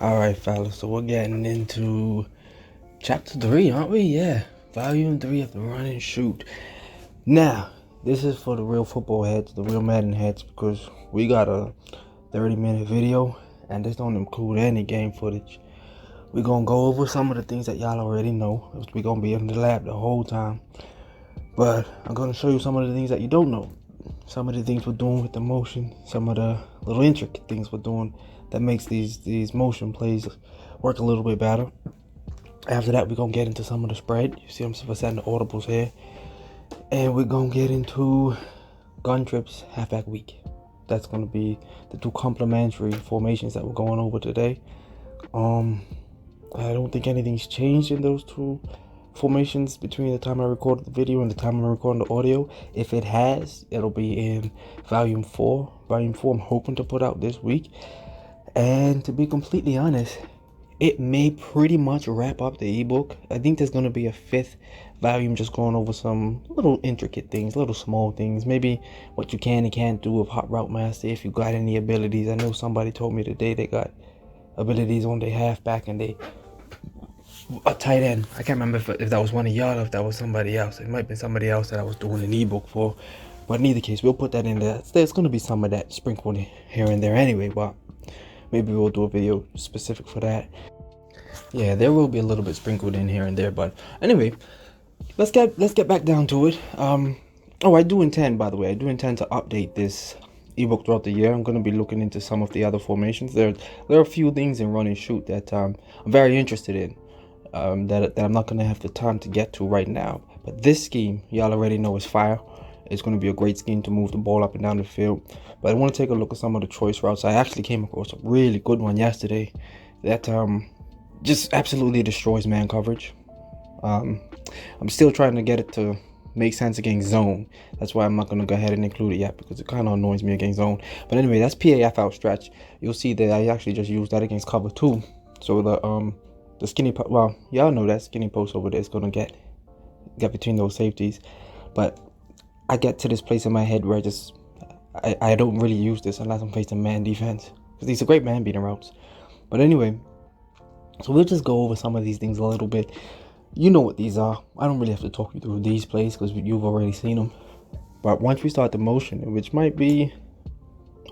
Alright, fellas, so we're getting into chapter 3, aren't we? Yeah, volume 3 of the Run and Shoot. Now, this is for the real football heads, the real Madden heads, because we got a 30-minute video, and this don't include any game footage. We're gonna go over some of the things that y'all already know. We're gonna be in the lab the whole time, but I'm gonna show you some of the things that you don't know. Some of the things we're doing with the motion, some of the little intricate things we're doing that makes these motion plays work a little bit better. After that, we're gonna get into some of the spread. You see I'm setting the audibles here. And we're gonna get into gun trips halfback week. That's gonna be the two complementary formations that we're going over today. I don't think anything's changed in those two formations between the time I recorded the video and the time I'm recording the audio. If it has, it'll be in volume 4. Volume 4 I'm hoping to put out this week. And to be completely honest, it may pretty much wrap up the ebook. I think there's going to be a 5th volume just going over some little intricate things, little small things. Maybe what you can and can't do with Hot Route Master if you got any abilities. I know somebody told me today they got abilities on their halfback and they a tight end. I can't remember if that was one of y'all or if that was somebody else. It might be somebody else that I was doing an ebook for. But in either case, we'll put that in there. There's going to be some of that sprinkled here and there anyway, but maybe we'll do a video specific for that. Yeah, there will be a little bit sprinkled in here and there, but anyway, let's get back down to it. I do intend, by the way, to update this ebook throughout the year. I'm going to be looking into some of the other formations. There are a few things in Run and Shoot that I'm very interested in, that I'm not going to have the time to get to right now. But this scheme, y'all already know, is fire. It's going to be a great scheme to move the ball up and down the field. But I want to take a look at some of the choice routes. I actually came across a really good one yesterday that just absolutely destroys man coverage. I'm still trying to get it to make sense against zone. That's why I'm not going to go ahead and include it yet, because it kind of annoys me against zone. But anyway, that's PAF out stretch. You'll see that I actually just used that against cover 2. So the skinny, well, y'all know that skinny post over there is going to get between those safeties. But I get to this place in my head where I don't really use this unless I'm facing man defense, because these are great man beating routes. But anyway, so we'll just go over some of these things a little bit. You know what these are. I don't really have to talk you through these plays because you've already seen them. But once we start the motion, which might be,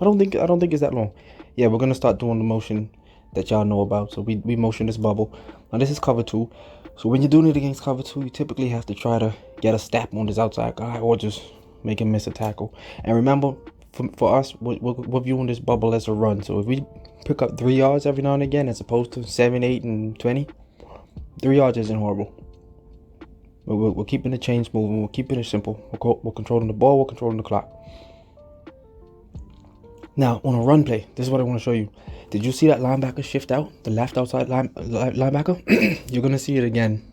I don't think it's that long. Yeah, we're gonna start doing the motion that y'all know about. So we motion this bubble. Now this is cover 2. So when you're doing it against cover 2, you typically have to try to get a step on this outside guy or just make him miss a tackle. And remember, for us, we're viewing this bubble as a run. So if we pick up 3 yards every now and again as opposed to 7, 8, and 20, 3 yards isn't horrible. We're keeping the chains moving. We're keeping it simple. We're controlling the ball. We're controlling the clock. Now, on a run play, this is what I want to show you. Did you see that linebacker shift out? The left outside linebacker? You're going to see it again.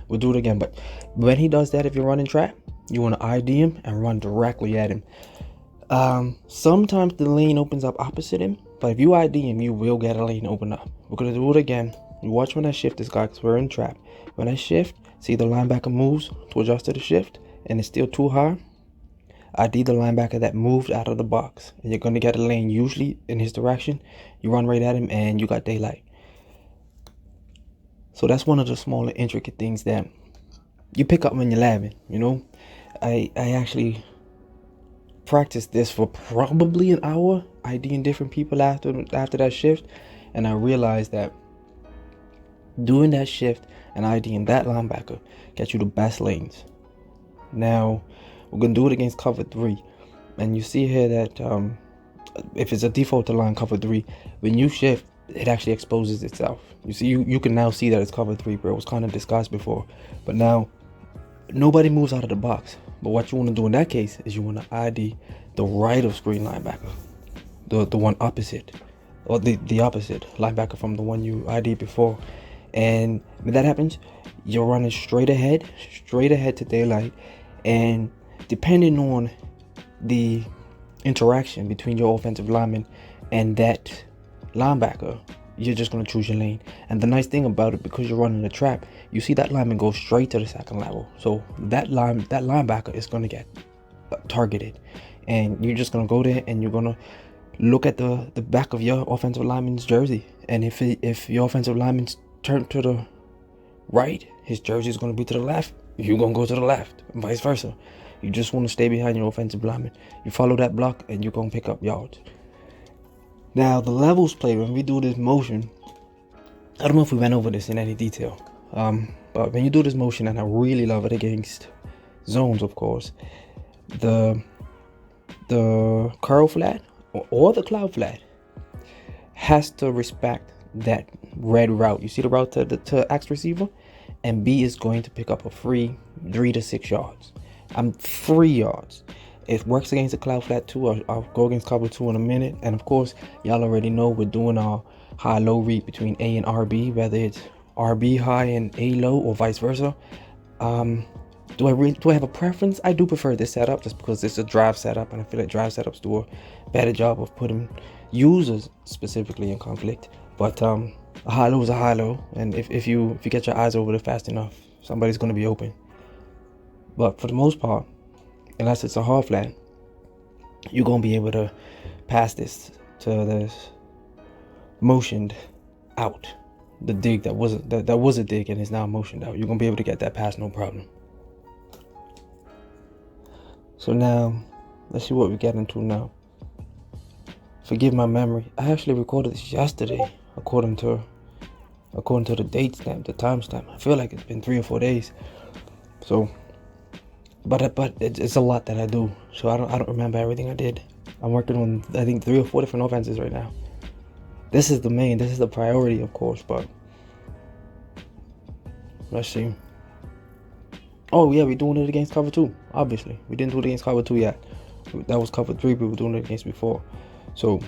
We'll do it again. But when he does that, if you're running trap, you want to ID him and run directly at him. Sometimes the lane opens up opposite him, but if you ID him, you will get a lane open up. We're going to do it again. You watch when I shift this guy, because we're in trap. When I shift, see the linebacker moves to adjust to the shift, and it's still too high. ID the linebacker that moved out of the box, and you're going to get a lane usually in his direction. You run right at him, and you got daylight. So that's one of the smaller intricate things that you pick up when you're labbing, you know. I actually practiced this for probably an hour, IDing different people after that shift, and I realized that doing that shift and IDing that linebacker gets you the best lanes. Now we're gonna do it against cover 3, and you see here that if it's a default to line cover 3, when you shift, it actually exposes itself. You see, you can now see that it's cover 3, bro. It was kind of disguised before, but now nobody moves out of the box. But what you want to do in that case is you want to ID the right of screen linebacker, the one opposite, or the opposite linebacker from the one you ID before. And when that happens, you're running straight ahead to daylight, and depending on the interaction between your offensive lineman and that linebacker, you're just going to choose your lane. And the nice thing about it, because you're running the trap, you see that lineman go straight to the second level. So that linebacker is going to get targeted, and you're just going to go there and you're going to look at the back of your offensive lineman's jersey, and if your offensive lineman's turned to the right, his jersey is going to be to the left. You're going to go to the left, and vice versa. You just want to stay behind your offensive lineman. You follow that block, and you're going to pick up yards. Now, the levels play, when we do this motion, I don't know if we went over this in any detail, but when you do this motion, and I really love it against zones, of course, the curl flat or the cloud flat has to respect that red route. You see the route to X receiver, and B is going to pick up a free 3 to 6 yards. 3 yards. It works against the cloud flat too. I'll go against cover 2 in a minute. And of course, y'all already know we're doing our high-low read between A and RB, whether it's RB high and A low or vice versa. Do I have a preference? I do prefer this setup just because it's a drive setup, and I feel like drive setups do a better job of putting users specifically in conflict. But a high-low is a high-low, and if you get your eyes over it fast enough, somebody's going to be open. But for the most part, unless it's a hard flat, you're going to be able to pass this to this motioned out. The dig that was a dig and is now motioned out. You're going to be able to get that pass no problem. So now, let's see what we get into now. Forgive my memory. I actually recorded this yesterday, according to the date stamp, the time stamp. I feel like it's been 3 or 4 days. So, but it's a lot that I do. So I don't remember everything I did. I'm working on, I think, 3 or 4 different offenses right now. This is the priority, of course, but let's see. Oh yeah, we're doing it against cover 2, obviously. We didn't do it against cover 2 yet. That was cover 3 we were doing it against before. So,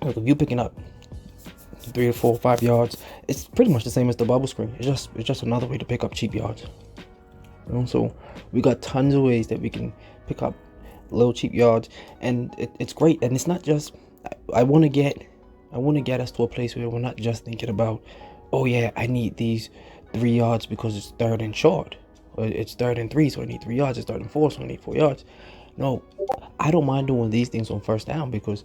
if you're picking up 3 to 4 or 5 yards, it's pretty much the same as the bubble screen. It's just another way to pick up cheap yards. You know, so we got tons of ways that we can pick up little cheap yards, and it's great. And it's not just, I want to get us to a place where we're not just thinking about, oh yeah, I need these 3 yards because it's 3rd and short, or it's 3rd and 3, so I need 3 yards. It's 3rd and 4, so I need 4 yards. No, I don't mind doing these things on first down because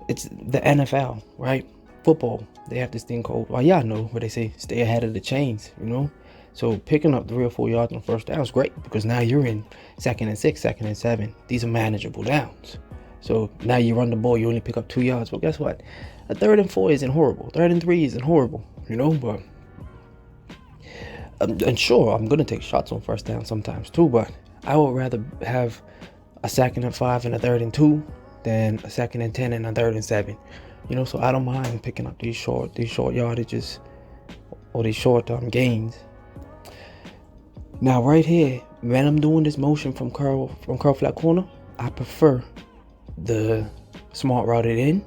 it's the NFL, right? Football, they have this thing called, well, y'all know where they say stay ahead of the chains, you know? So picking up 3 or 4 yards on first down is great because now you're in 2nd and 6, 2nd and 7. These are manageable downs. So now you run the ball, you only pick up 2 yards. Well, guess what? A 3rd and 4 isn't horrible. 3rd and 3 isn't horrible, you know? But and sure, I'm gonna take shots on first down sometimes too, but I would rather have a 2nd and 5 and a 3rd and 2 than a 2nd and 10 and a 3rd and 7. You know, so I don't mind picking up these short yardages or these short gains. Now right here, when I'm doing this motion from curl flat corner, I prefer the smart routed in,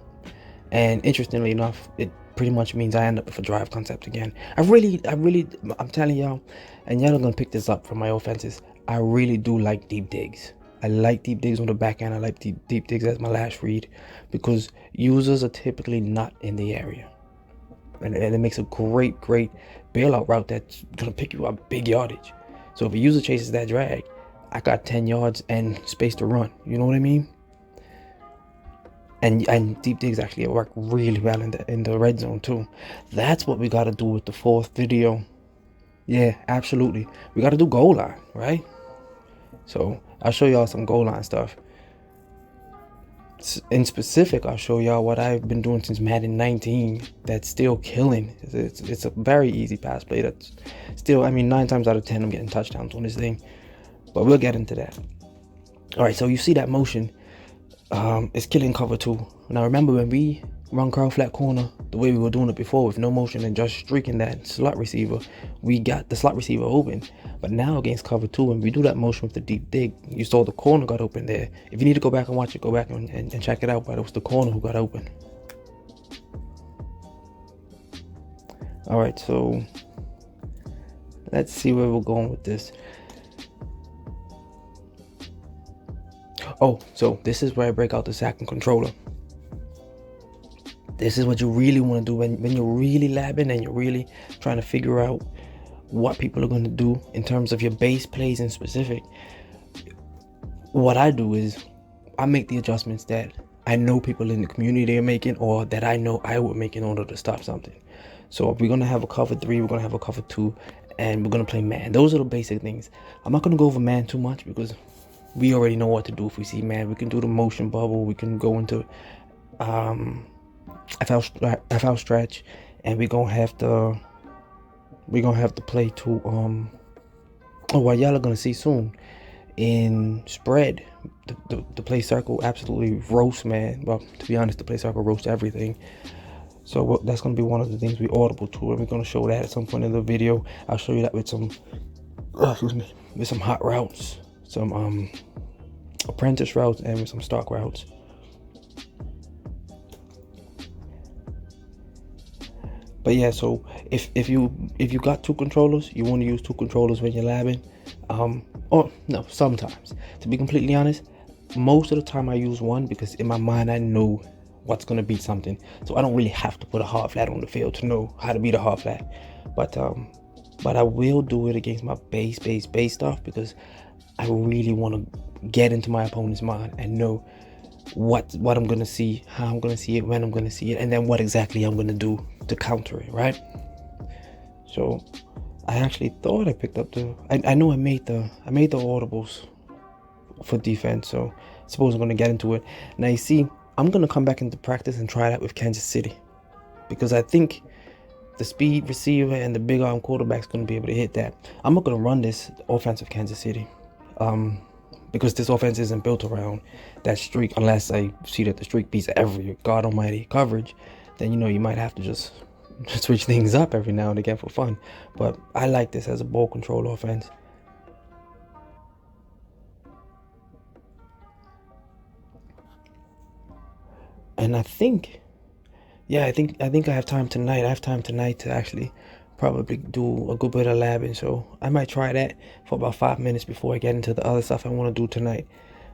and interestingly enough, it pretty much means I end up with a drive concept again. I'm telling y'all, and y'all are gonna pick this up from my offenses, I really do like deep digs. I like deep digs on the back end. I like deep digs as my last read because users are typically not in the area, and it makes a great bailout route that's gonna pick you up big yardage. So if a user chases that drag, I got 10 yards and space to run. You know what I mean? And deep digs actually work really well in the red zone too. That's what we got to do with the 4th video. Yeah, absolutely. We got to do goal line, right? So I'll show y'all some goal line stuff. In specific, I'll show y'all what I've been doing since Madden 19 that's still killing. It's a very easy pass play that's still, 9 times out of 10 I'm getting touchdowns on this thing. But we'll get into that. Alright, so you see that motion. It's killing cover 2. Now remember when we run curl flat corner the way we were doing it before with no motion and just streaking that slot receiver, we got the slot receiver open. But now against cover 2, when we do that motion with the deep dig, you saw the corner got open there. If you need to go back and watch it, go back and check it out, but it was the corner who got open. Alright, so let's see where we're going with this. Oh, so this is where I break out the sack and controller. This is what you really want to do when you're really labbing and you're really trying to figure out what people are going to do in terms of your base plays in specific. What I do is I make the adjustments that I know people in the community are making, or that I know I would make in order to stop something. So we're gonna have a cover 3, we're gonna have a cover 2, and we're gonna play man. Those are the basic things. I'm not gonna go over man too much because we already know what to do if we see man. We can do the motion bubble, we can go into FL stretch, and we're gonna have to play to what y'all are gonna see soon in spread. The play circle absolutely roast man. Well, to be honest, the play circle roasts everything. So that's going to be one of the things we audible to, and we're going to show that at some point in the video. I'll show you that with some with some hot routes, some apprentice routes, and with some stock routes. But yeah, so if you got 2 controllers, you want to use 2 controllers when you're labbing. Or no, sometimes, to be completely honest, most of the time I use one, because in my mind I know what's gonna beat something, so I don't really have to put a hard flat on the field to know how to beat a hard flat. But I will do it against my base stuff, because I really want to get into my opponent's mind and know what I'm gonna see, how I'm gonna see it, when I'm gonna see it, and then what exactly I'm gonna do to counter it, right? So I actually thought I picked up I know I made the audibles for defense, so I suppose I'm gonna get into it. Now you see, I'm gonna come back into practice and try that with Kansas City, because I think the speed receiver and the big arm quarterback's gonna be able to hit that. I'm not gonna run this offense of Kansas City, because this offense isn't built around that streak, unless I see that the streak beats every God almighty coverage. Then you might have to just switch things up every now and again for fun. But I like this as a ball control offense. And I think I have time tonight. I have time tonight to actually probably do a good bit of labbing, so I might try that for about 5 minutes before I get into the other stuff I want to do tonight.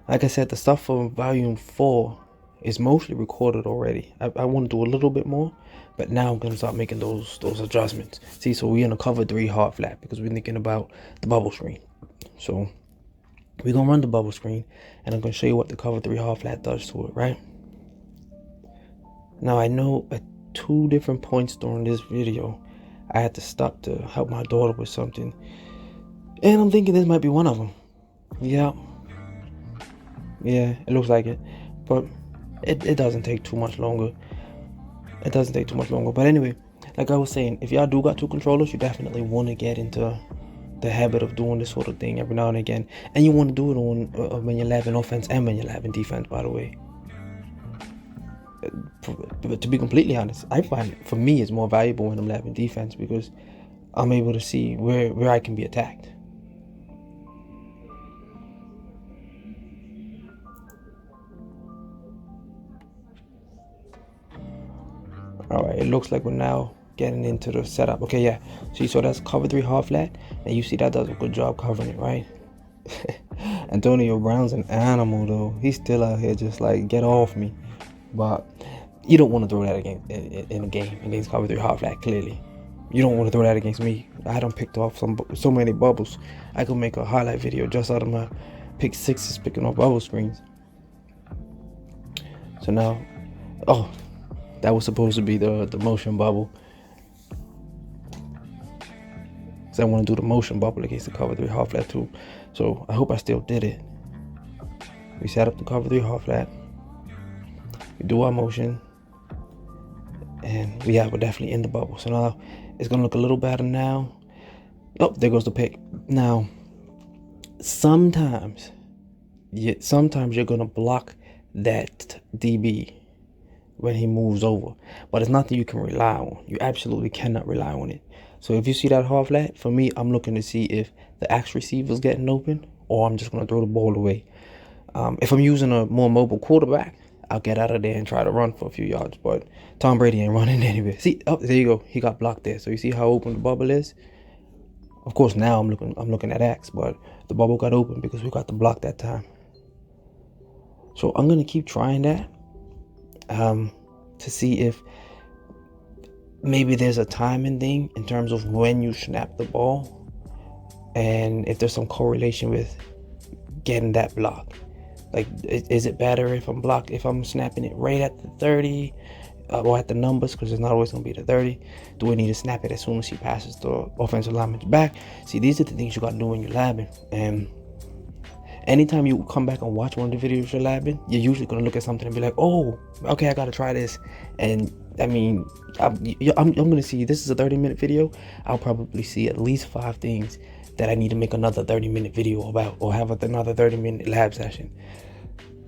Like I said, the stuff for volume 4 is mostly recorded already. I want to do a little bit more, but now I'm gonna start making those adjustments. See, so we're gonna cover 3 hard flat because we're thinking about the bubble screen. So we're gonna run the bubble screen, and I'm gonna show you what the cover 3 hard flat does to it, right? Now I know at 2 different points during this video I had to stop to help my daughter with something, and I'm thinking this might be one of them. Yeah, it looks like it, but it doesn't take too much longer. But anyway, like I was saying, if y'all do got 2 controllers, you definitely want to get into the habit of doing this sort of thing every now and again, and you want to do it on when you're labbing offense and when you're labbing defense, by the way. But to be completely honest, I find for me it's more valuable when I'm labbing defense, because I'm able to see where I can be attacked. Alright, it looks like we're now getting into the setup. Okay, yeah. See, so that's cover 3 hard flat, and you see that does a good job covering it, right? Antonio Brown's an animal, though. He's still out here just like, get off me. But you don't want to throw that in a game against cover 3 hard flat, clearly. You don't want to throw that against me. I done picked off so many bubbles. I could make a highlight video just out of my pick 6s picking off bubble screens. So now, that was supposed to be the motion bubble. So I want to do the motion bubble against the cover 3 hard flat too. So I hope I still did it. We set up the cover 3 hard flat. We do our motion. And we're definitely in the bubble. So now it's going to look a little better now. Oh, there goes the pick. Now, sometimes you're going to block that DB when he moves over, but it's nothing you can rely on. You absolutely cannot rely on it. So if you see that hard flat, for me, I'm looking to see if the X receiver's getting open, or I'm just going to throw the ball away. If I'm using a more mobile quarterback, I'll get out of there and try to run for a few yards, but Tom Brady ain't running anywhere. See, there you go. He got blocked there. So you see how open the bubble is? Of course, now I'm looking at X, but the bubble got open because we got the block that time. So I'm going to keep trying that to see if maybe there's a timing thing in terms of when you snap the ball, and if there's some correlation with getting that block. Like, is it better if I'm snapping it right at the 30 or at the numbers, because it's not always going to be the 30? Do we need to snap it as soon as she passes the offensive lineman's back? See, these are the things you got to do when you're labbing. And anytime you come back and watch one of the videos you're labbing, you're usually going to look at something and be like, oh, okay, I got to try this. And I mean, I'm going to see, this is a 30-minute video. I'll probably see at least 5 things that I need to make another 30-minute video about, or have another 30-minute lab session.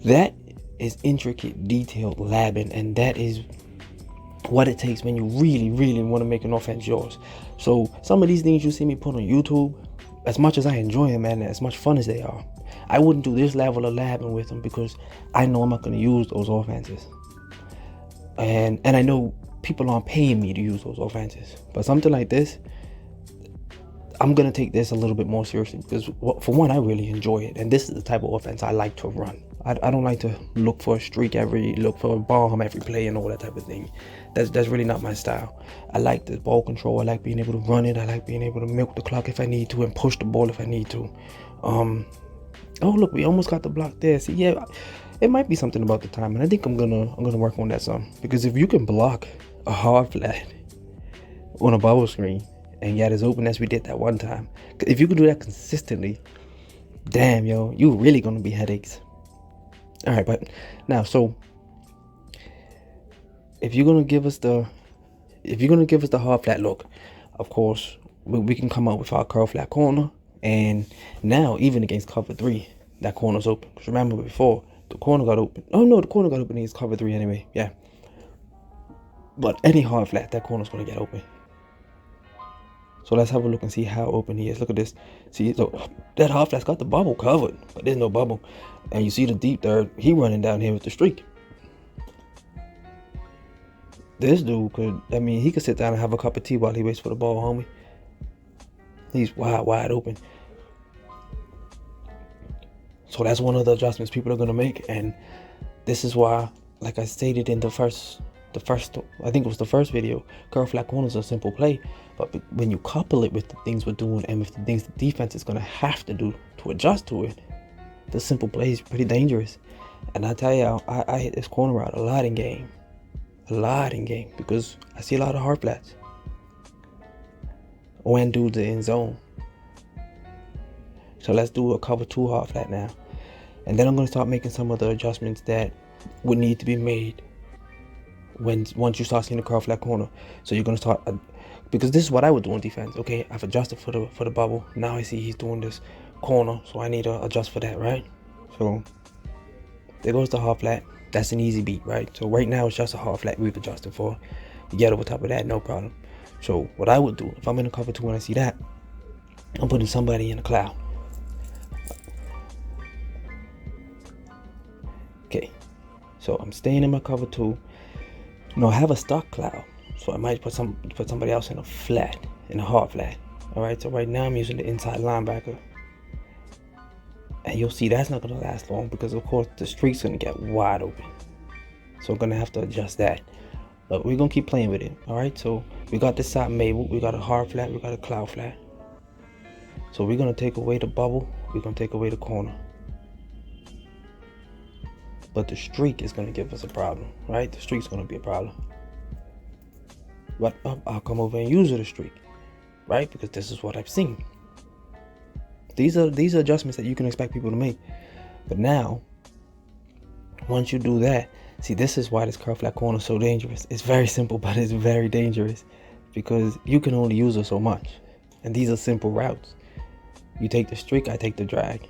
That is intricate, detailed labbing, and that is what it takes when you really, really want to make an offense yours. So some of these things you see me put on YouTube, as much as I enjoy them, man, as much fun as they are, I wouldn't do this level of labbing with them, because I know I'm not going to use those offenses. And I know people aren't paying me to use those offenses. But something like this, I'm going to take this a little bit more seriously, because for one, I really enjoy it. And this is the type of offense I like to run. I don't like to look for a streak look for a bomb every play and all that type of thing. That's really not my style. I like the ball control. I like being able to run it. I like being able to milk the clock if I need to, and push the ball if I need to. Oh, look, we almost got the block there. See, yeah, it might be something about the time, and I think I'm gonna work on that some. Because if you can block a hard flat on a bubble screen and get as open as we did that one time, if you can do that consistently, damn, yo, you really gonna be headaches. All right, but now, so if you're gonna give us the hard flat look, of course we can come up with our curl flat corner. And now, even against cover 3, that corner's open. Because remember, before, the corner got open. Oh no, the corner got open against cover 3 anyway. Yeah, but any hard flat, that corner's gonna get open. So let's have a look and see how open he is. Look at this. See, so that hard flat's got the bubble covered, but there's no bubble. And you see the deep third, he running down here with the streak. This dude could, I mean, he could sit down and have a cup of tea while he waits for the ball, homie. He's wide open. So that's one of the adjustments people are going to make. And this is why, like I stated in the first, I think it was the first video, curl flat corner is a simple play. But when you couple it with the things we're doing and with the things the defense is going to have to do to adjust to it, the simple play is pretty dangerous. And I tell you, I hit this corner out a lot in game. Because I see a lot of hard flats when dudes are in zone. So let's do a cover 2 hard flat now. And then I'm going to start making some of the adjustments that would need to be made once you start seeing the curl flat corner. So you're going to start, because this is what I would do on defense. Okay, I've adjusted for the bubble. Now I see he's doing this corner, so I need to adjust for that, right? So there goes the hard flat. That's an easy beat, right? So right now it's just a hard flat we've adjusted for. You get over top of that, no problem. So what I would do, if I'm in a cover 2 and I see that, I'm putting somebody in a cloud. Okay, so I'm staying in my cover 2. No, I have a stock cloud, so I might put somebody else in a flat, in a hard flat. All right, so right now I'm using the inside linebacker. And you'll see that's not going to last long, because of course the streak's going to get wide open. So I'm going to have to adjust that. But we're going to keep playing with it. All right, so we got this side Mabel. We got a hard flat. We got a cloud flat. So we're going to take away the bubble. We're going to take away the corner. But the streak is going to give us a problem, right? The streak's going to be a problem. But I'll come over and use the streak, right? Because this is what I've seen. These are adjustments that you can expect people to make. But now, once you do that, see, this is why this curl flat corner is so dangerous. It's very simple, but it's very dangerous, because you can only use it so much. And these are simple routes. You take the streak, I take the drag.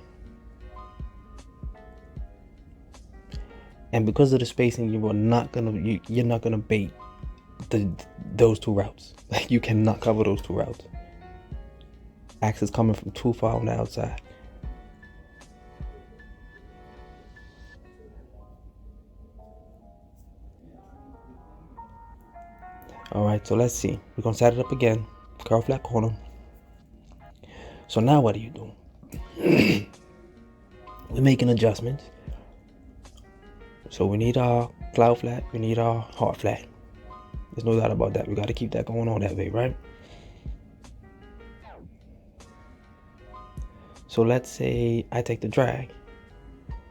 And because of the spacing, you're not gonna bait those 2 routes. Like, you cannot cover those 2 routes. Axe is coming from too far on the outside. Alright, so let's see. We're going to set it up again. Curl flat corner. So now what do you do? We're making adjustments. So we need our cloud flat. We need our hard flat. There's no doubt about that. We got to keep that going on that way, right? So let's say I take the drag.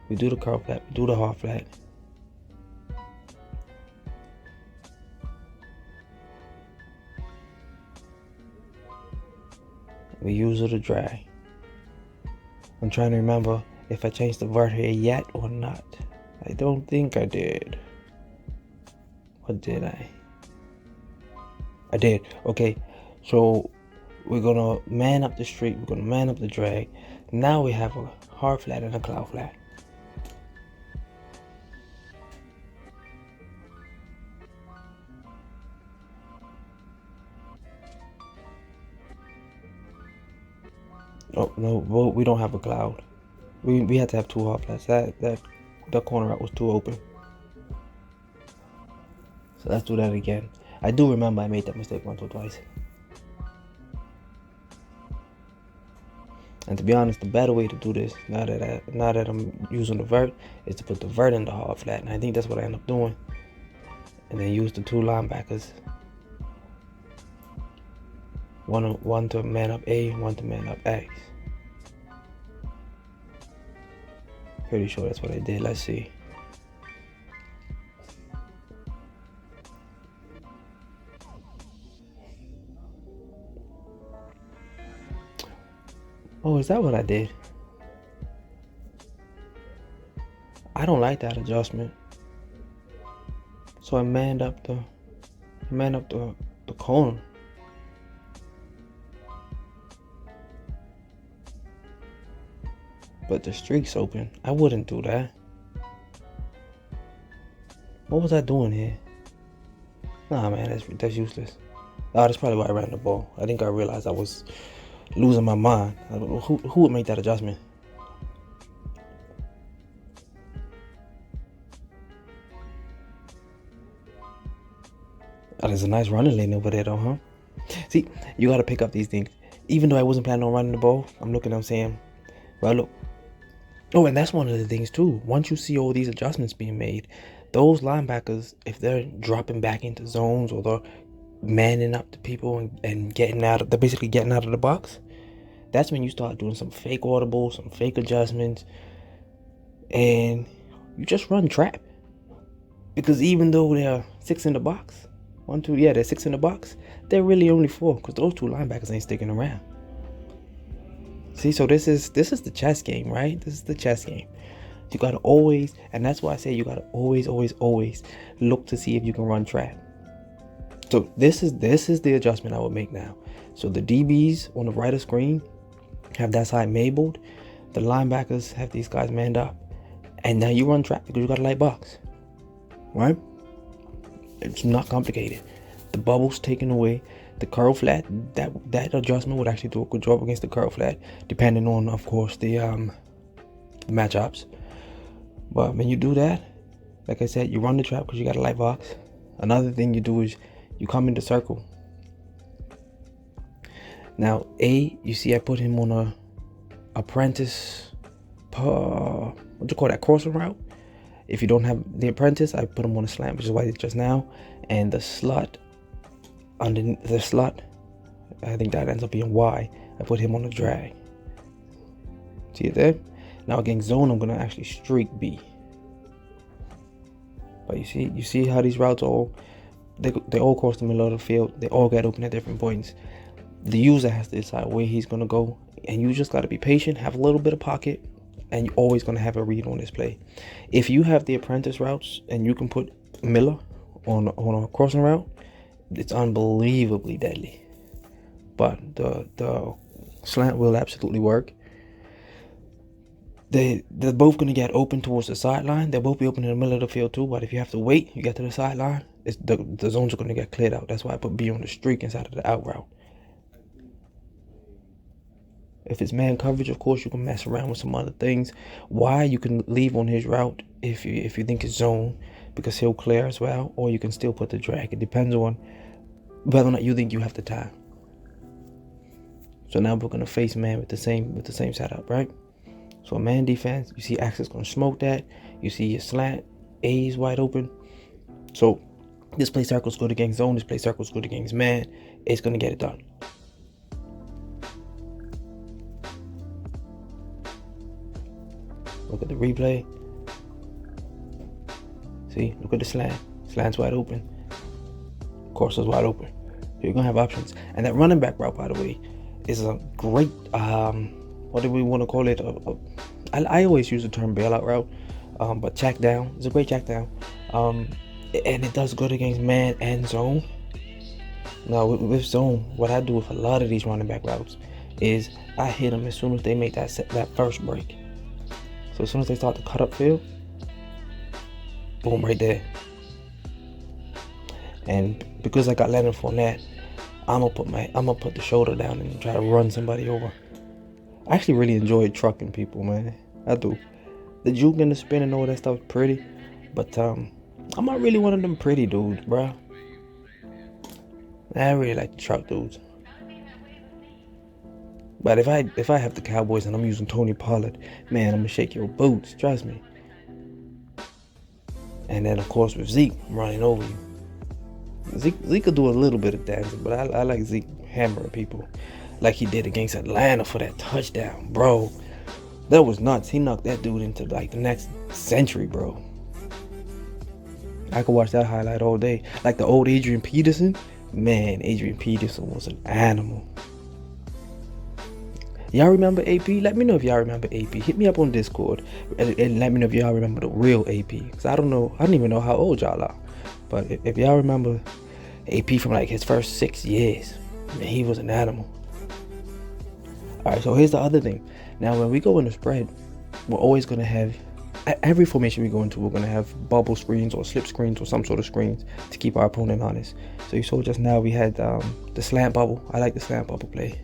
We do the curl flat. We do the hard flat. We use the drag. I'm trying to remember if I changed the vert here yet or not. I don't think I did. Or did I? I did. Okay, so we're gonna man up the streak. We're gonna man up the drag. Now we have a hard flat and a cloud flat. Oh no, well, we don't have a cloud. We had to have 2 hard flats. That corner out was too open. So let's do that again. I do remember I made that mistake once or twice. And to be honest, the better way to do this, now that I'm using the vert, is to put the vert in the hard flat. And I think that's what I end up doing. And then use the 2 linebackers. One to man up A, one to man up X. Pretty sure that's what I did. Let's see. Oh, is that what I did? I don't like that adjustment. So I manned up the corner. But the streak's open. I wouldn't do that. What was I doing here? Nah, man, that's useless. Oh, that's probably why I ran the ball. I think I realized I was losing my mind. Who would make that adjustment? Oh, there's a nice running lane over there though, huh? See, you gotta pick up these things. Even though I wasn't planning on running the ball, I'm looking at them saying, well, look. Oh, and that's one of the things too. Once you see all these adjustments being made, those linebackers, if they're dropping back into zones or they're manning up the people and they're basically getting out of the box, that's when you start doing some fake audibles, some fake adjustments, and you just run trap. Because even though they're 6 in the box, they're 6 in the box, they're really only 4 because those 2 linebackers ain't sticking around. See, so this is the chess game, right? This is the chess game. You gotta always, and that's why I say you gotta always look to see if you can run trap. So this is the adjustment I would make now. So the DBs on the right of screen have that side mabled. The linebackers have these guys manned up, and now you run trap because you got a light box, right? It's not complicated. The bubble's taken away. The curl flat, that adjustment would actually do a good job against the curl flat, depending on, of course, the matchups. But when you do that, like I said, you run the trap because you got a light box. Another thing you do is you come into circle. Now, you see I put him on a apprentice, what do you call that, crossing route? If you don't have the apprentice, I put him on a slant, which is why I did just now. And the slot, underneath the slot, I think that ends up being Y. I put him on a drag. See it there? Now against zone, I'm gonna actually streak B. But you see how these routes they all cross the middle of the field. They all get open at different points. The user has to decide where he's gonna go, and you just gotta be patient, have a little bit of pocket, and you're always gonna have a read on this play. If you have the apprentice routes and you can put Miller on a crossing route, it's unbelievably deadly. But the slant will absolutely work. They're both going to get open towards the sideline. They'll both be open in the middle of the field too. But if you have to wait, you get to the sideline, the zones are going to get cleared out. That's why I put B on the streak inside of the out route. If it's man coverage, of course, you can mess around with some other things. Y, you can leave on his route if you think it's zone, because he'll clear as well. Or you can still put the drag. It depends on whether or not you think you have the time. So now we're going to face man with the same setup, right? So a man defense, you see Axe is going to smoke that. You see your slant, A is wide open. So this play circle's good against zone. This play circle's good against man. It's going to get it done. Look at the replay. See, look at the slant. Slant's wide open. Course is wide open. You're gonna have options. And that running back route, by the way, is a great what do we want to call it? I always use the term bailout route, but check down. It's a great check down. And it does good against man and zone. Now with zone, what I do with a lot of these running back routes is I hit them as soon as they make that first break. So as soon as they start to cut up field, boom, right there. And because I got Leonard Fournette, I'm gonna put the shoulder down and try to run somebody over. I actually really enjoy trucking people, man. I do. The juke and the spin and all that stuff is pretty, but I'm not really one of them pretty dudes, bro. I really like the truck dudes. But if I have the Cowboys and I'm using Tony Pollard, man, I'm gonna shake your boots. Trust me. And then of course with Zeke, I'm running over you. Zeke will do a little bit of dancing, but I like Zeke hammering people like he did against Atlanta for that touchdown, bro. That was nuts. He knocked that dude into like the next century, bro. I could watch that highlight all day. Like the old Adrian Peterson. Man, Adrian Peterson was an animal. Y'all remember AP? Let me know if y'all remember AP. Hit me up on Discord and let me know if y'all remember the real AP. Because I don't even know how old y'all are. But if y'all remember AP from like his first 6 years, man, he was an animal. Alright, so here's the other thing. Now when we go in the spread, we're always going to have, every formation we go into, we're going to have bubble screens or slip screens or some sort of screens to keep our opponent honest. So you saw just now we had the slant bubble. I like the slant bubble play.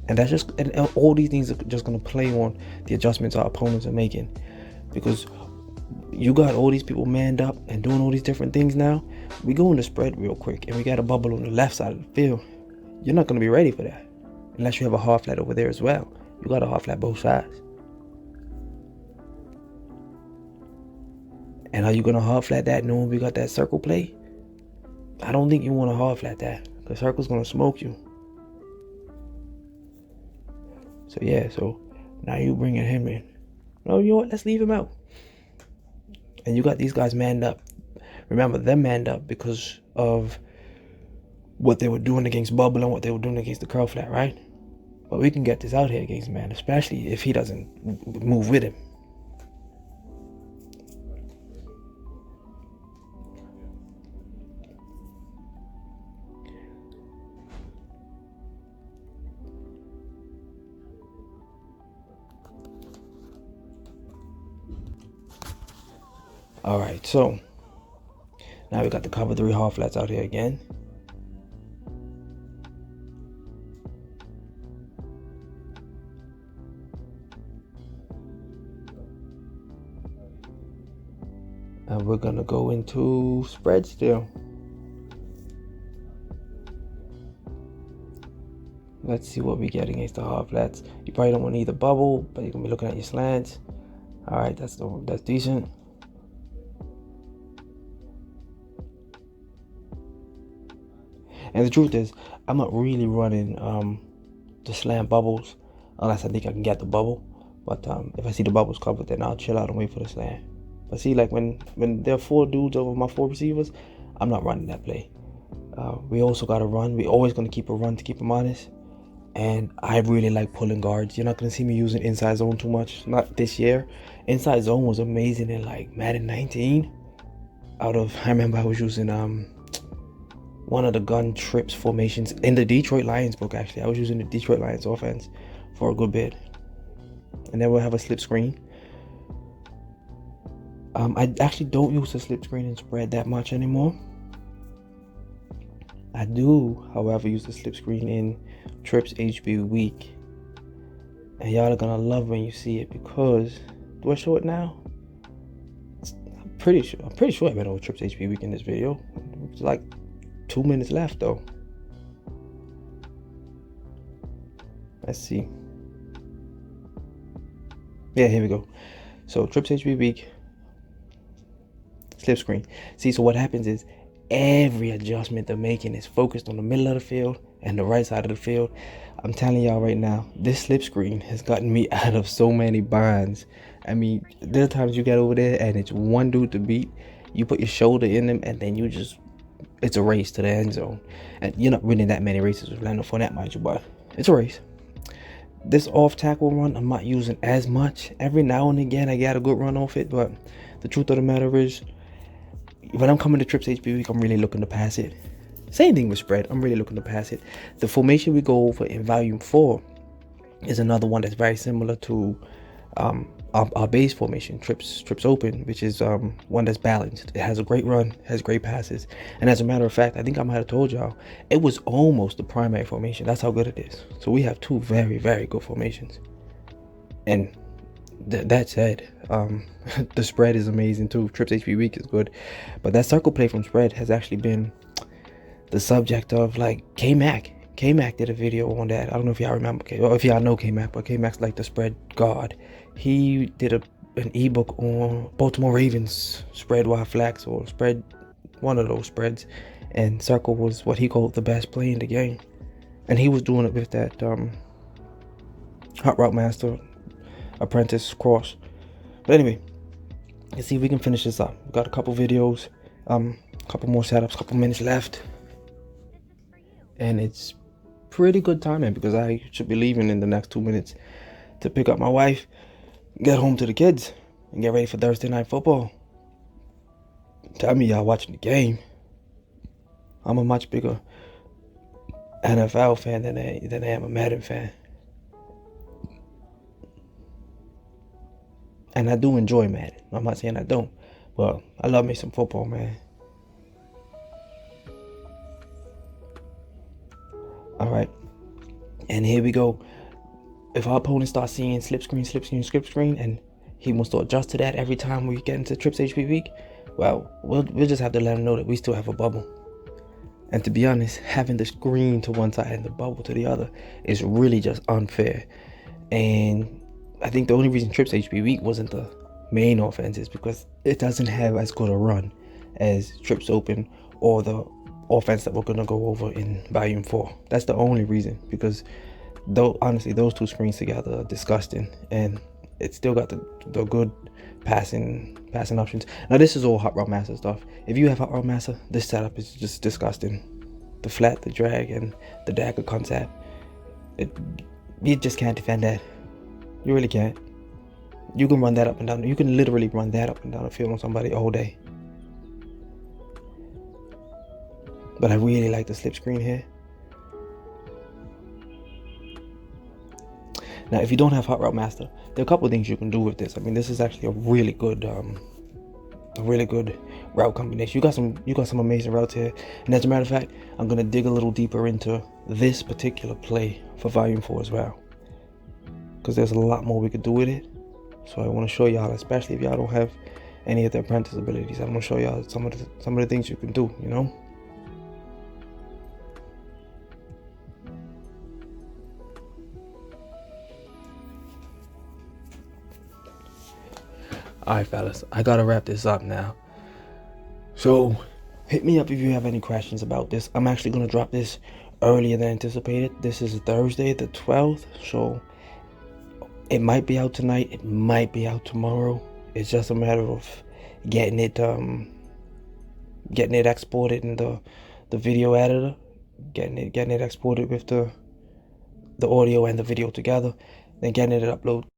And that's just, and all these things are just going to play on the adjustments our opponents are making. Because you got all these people manned up and doing all these different things now. We go in the spread real quick and we got a bubble on the left side of the field. You're not going to be ready for that unless you have a hard flat over there as well. You got a hard flat both sides. And are you going to hard flat that knowing we got that circle play? I don't think you want to hard flat that because circle's going to smoke you. So yeah, so now you bringing him in. No, you know what? Let's leave him out. And you got these guys manned up. Remember, they're manned up because of what they were doing against Bubble and what they were doing against the curl flat, right? But we can get this out here against man, especially if he doesn't move with him. Alright, so now we got the cover 3 hard flats out here again. And we're gonna go into spread still. Let's see what we get against the hard flats. You probably don't want either bubble, but you're gonna be looking at your slants. Alright, that's decent. And the truth is, I'm not really running the slant bubbles unless I think I can get the bubble. But if I see the bubbles covered, then I'll chill out and wait for the slant. But see, like when there are 4 dudes over my 4 receivers, I'm not running that play. We also got to run. We're always going to keep a run to keep them honest. And I really like pulling guards. You're not going to see me using inside zone too much. Not this year. Inside zone was amazing in like Madden 19. I remember I was using one of the gun trips formations in the Detroit Lions book. Actually, I was using the Detroit Lions offense for a good bit, and then we'll have a slip screen. I actually don't use the slip screen and spread that much anymore. I do, however, use the slip screen in trips HB week, and y'all are gonna love when you see it because do I show it now? I'm pretty sure I went over trips HB week in this video. It's like 2 minutes left though. Let's see. Yeah, here we go. So trips HB week, slip screen. See, so what happens is every adjustment they're making is focused on the middle of the field and the right side of the field. I'm telling y'all right now, this slip screen has gotten me out of so many binds. I mean, there are times you get over there and it's one dude to beat. You put your shoulder in them and then it's a race to the end zone. And you're not winning that many races with Leonard Fournette, mind you, but it's a race. This off tackle run I'm not using as much. Every now and again I get a good run off it, but the truth of the matter is, when I'm coming to trips HB week, I'm really looking to pass it. Same thing with spread, I'm really looking to pass it. The formation we go over in volume 4 is another one that's very similar to our base formation, trips open, which is one that's balanced. It has a great run, has great passes, and as a matter of fact, I think I might have told y'all, it was almost the primary formation. That's how good it is. So we have two very, very good formations. And that said, the spread is amazing too. Trips HB week is good, but that circle play from spread has actually been the subject of, like, K-Mac did a video on that. I don't know if y'all remember, or if y'all know K-Mac, but K-Mac's like the spread god. He did an ebook on Baltimore Ravens spread wide flex, or spread, one of those spreads, and circle was what he called the best play in the game, and he was doing it with that Hot Route Master Apprentice cross. But anyway, let's see if we can finish this up. We've got a couple videos, a couple more setups, couple minutes left, and it's pretty good timing because I should be leaving in the next 2 minutes to pick up my wife, get home to the kids, and get ready for Thursday night football. Tell me y'all watching the game. I'm a much bigger NFL fan than I am a Madden fan. And I do enjoy Madden. I'm not saying I don't, but I love me some football, man. All right, and here we go. If our opponent starts seeing slip screen, and he wants to adjust to that every time we get into trips HB week, well, we'll just have to let him know that we still have a bubble. And to be honest, having the screen to one side and the bubble to the other is really just unfair. And I think the only reason trips HB week wasn't the main offense is because it doesn't have as good a run as trips open or the offense that we're gonna go over in volume 4. That's the only reason, because though honestly those two screens together are disgusting, and it's still got the good passing options. Now this is all Hot Route Master stuff. If you have Hot Route Master, this setup is just disgusting. The flat, the drag, and the dagger concept, you just can't defend that. You really can't. You can run that up and down. You can literally run that up and down the field on somebody all day. But I really like the slip screen here. Now, if you don't have Hot Route Master, there are a couple of things you can do with this. I mean, this is actually a really good route combination. You got some amazing routes here. And as a matter of fact, I'm gonna dig a little deeper into this particular play for Volume 4 as well, because there's a lot more we could do with it. So I want to show y'all, especially if y'all don't have any of the apprentice abilities. I want to show y'all some of the things you can do, you know. Alright fellas, I gotta wrap this up now. So hit me up if you have any questions about this. I'm actually gonna drop this earlier than anticipated. This is Thursday the 12th, so it might be out tonight, it might be out tomorrow. It's just a matter of getting it exported in the video editor, getting it exported with the audio and the video together, then getting it uploaded